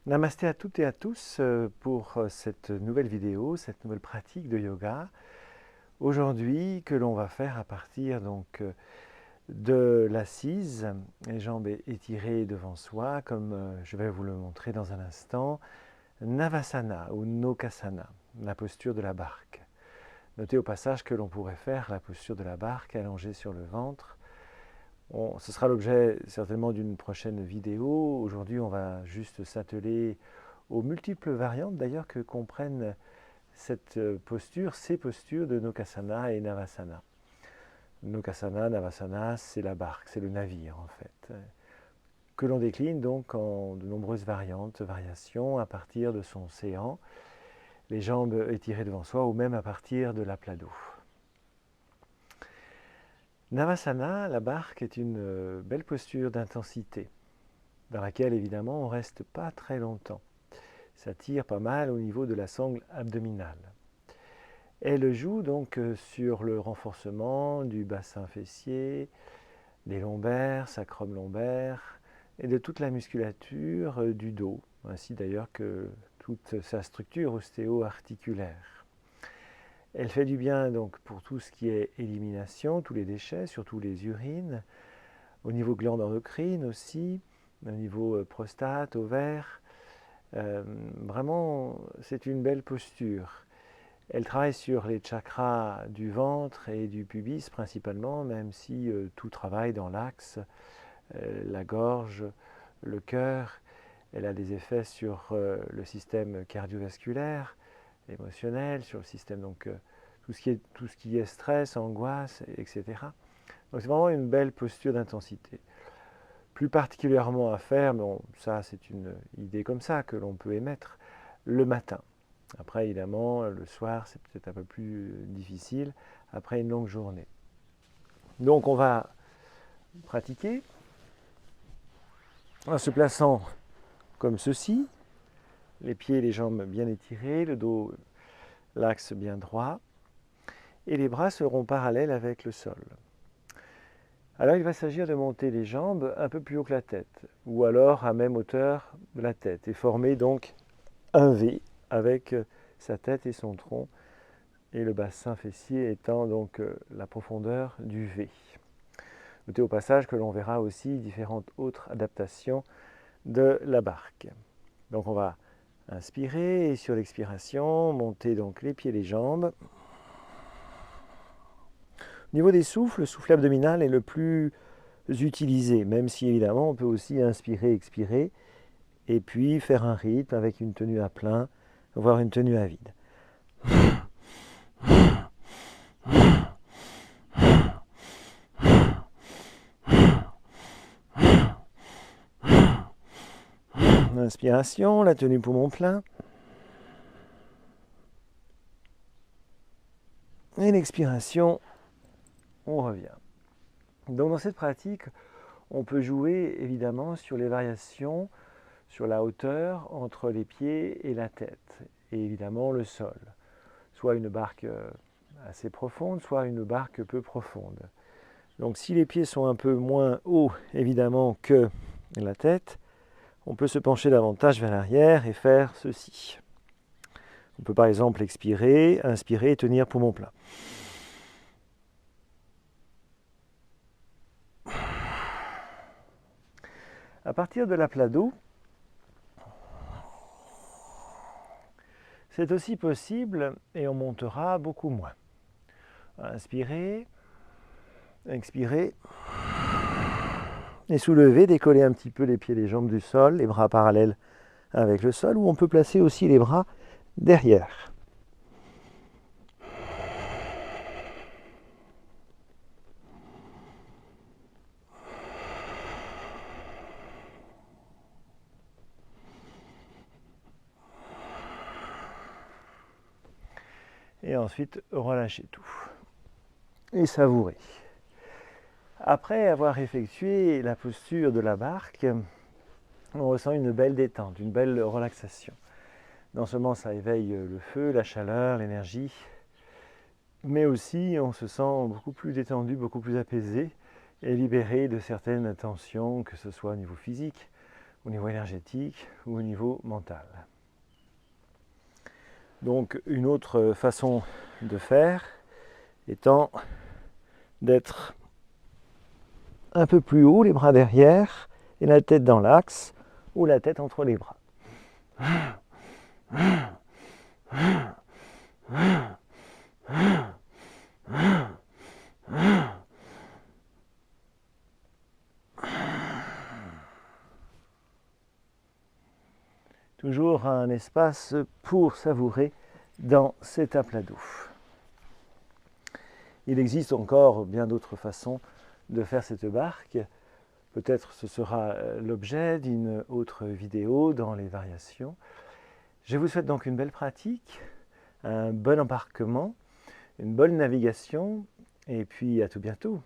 Namasté à toutes et à tous pour cette nouvelle vidéo, cette nouvelle pratique de yoga. Aujourd'hui, que l'on va faire à partir de l'assise, les jambes étirées devant soi, comme je vais vous le montrer dans un instant. Navasana ou Nokasana, la posture de la barque. Notez au passage que l'on pourrait faire la posture de la barque allongée sur le ventre. Ce sera l'objet certainement d'une prochaine vidéo. Aujourd'hui, on va juste s'atteler aux multiples variantes d'ailleurs que comprennent cette posture, ces postures de Nokasana et Navasana. Nokasana, Navasana, c'est la barque, c'est le navire en fait, que l'on décline donc en de nombreuses variations à partir de son séant, les jambes étirées devant soi ou même à partir de la plat d'eau. Navasana, la barque, est une belle posture d'intensité, dans laquelle évidemment on ne reste pas très longtemps. Ça tire pas mal au niveau de la sangle abdominale. Elle joue donc sur le renforcement du bassin fessier, des lombaires, sacrum lombaire, et de toute la musculature du dos, ainsi d'ailleurs que toute sa structure ostéo-articulaire. Elle fait du bien donc pour tout ce qui est élimination, tous les déchets, surtout les urines, au niveau glande endocrine aussi, au niveau prostate, ovaire. Vraiment, c'est une belle posture. Elle travaille sur les chakras du ventre et du pubis principalement, même si tout travaille dans l'axe, la gorge, le cœur. Elle a des effets sur le système cardiovasculaire, émotionnel, sur le système tout ce qui est stress, angoisse, etc. Donc c'est vraiment une belle posture d'intensité. Plus particulièrement à faire, bon, ça c'est une idée comme ça que l'on peut émettre, le matin. Après évidemment, le soir c'est peut-être un peu plus difficile, après une longue journée. Donc on va pratiquer en se plaçant comme ceci, les pieds et les jambes bien étirés, le dos, l'axe bien droit, et les bras seront parallèles avec le sol. Alors il va s'agir de monter les jambes un peu plus haut que la tête, ou alors à même hauteur de la tête, et former donc un V avec sa tête et son tronc, et le bassin fessier étant donc la profondeur du V. Notez au passage que l'on verra aussi différentes autres adaptations de la barque. Donc on va inspirer et sur l'expiration, monter donc les pieds et les jambes. Au niveau des souffles, le souffle abdominal est le plus utilisé, même si évidemment on peut aussi inspirer, expirer, et puis faire un rythme avec une tenue à plein, voire une tenue à vide. Inspiration, la tenue poumon plein. Et l'expiration, on revient. Donc dans cette pratique, on peut jouer évidemment sur les variations, sur la hauteur entre les pieds et la tête, et évidemment le sol. Soit une barque assez profonde, soit une barque peu profonde. Donc si les pieds sont un peu moins hauts évidemment que la tête, on peut se pencher davantage vers l'arrière et faire ceci. On peut par exemple expirer, inspirer et tenir poumon plein. À partir de la plat d'eau, c'est aussi possible et on montera beaucoup moins. Inspirez, expirez et soulevez, décollez un petit peu les pieds et les jambes du sol, les bras parallèles avec le sol, ou on peut placer aussi les bras derrière. Et ensuite, relâchez tout. Et savourez. Après avoir effectué la posture de la barque, on ressent une belle détente, une belle relaxation. Non seulement ça éveille le feu, la chaleur, l'énergie, mais aussi on se sent beaucoup plus détendu, beaucoup plus apaisé et libéré de certaines tensions, que ce soit au niveau physique, au niveau énergétique ou au niveau mental. Donc une autre façon de faire étant d'être un peu plus haut, les bras derrière et la tête dans l'axe ou la tête entre les bras. Toujours un espace pour savourer dans cet aplat d'eau. Il existe encore bien d'autres façons de faire cette barque. Peut-être ce sera l'objet d'une autre vidéo dans les variations. Je vous souhaite donc une belle pratique, un bon embarquement, une bonne navigation et puis à tout bientôt.